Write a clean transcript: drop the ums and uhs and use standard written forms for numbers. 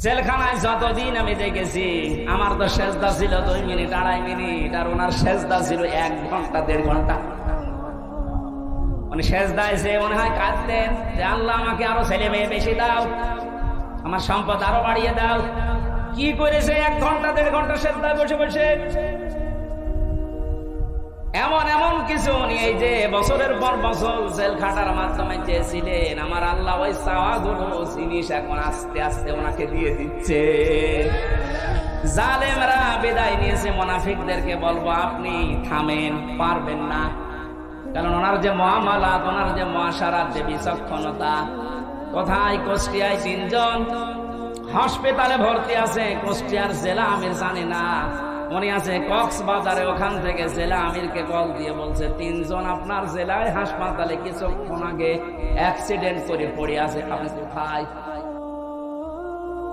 জেলখানায় যতদিন আমি দেখেছি, আমার তো সেজদা ছিল 2 মিনিট 2.5 মিনিট, আর ওনার সেজদা ছিল 1 ঘন্টা 1.5 ঘন্টা। উনি সেজদায় এসে মনে হয় কাঁদতেন যে আল্লাহ আমাকে আরো ছেলে মেয়ে বেশি দাও, আমার সম্পদ আরো বাড়িয়ে দাও। কি করেছে 1 ঘন্টা 1.5 ঘন্টা সেজদায় বসে বসে। এমন এমন কিছু উনি এই যে বছরের পর বছর জেল খাটার মাধ্যমে চেয়েছিলেন, আমার আল্লাহ ওই চাওয়াগুলো জিনিস এখন আস্তে আস্তে ওনাকে দিয়ে দিচ্ছে। জালেমরা বিদায় নিয়েছে, মুনাফিকদেরকে বলবো আপনি থামেন, পারবেন না। কারণ ওনার যে মুআমালাত, ওনার যে মুআশারাত, যে বিচক্ষণতা। কোথায়? কুষ্টিয়ায় 3 জন হাসপাতালে ভর্তি আছে। কুষ্টিয়ার জেলা আমির জানি না, উনি আছে কক্সবাজারে। ওখান থেকে জেলা আমিরকে কল দিয়ে বলছে 3 জন আপনার জেলায় হাসপাতালে কিছুক্ষণ আগে অ্যাক্সিডেন্ট করে পড়ে আছে, আপনি কোথায়?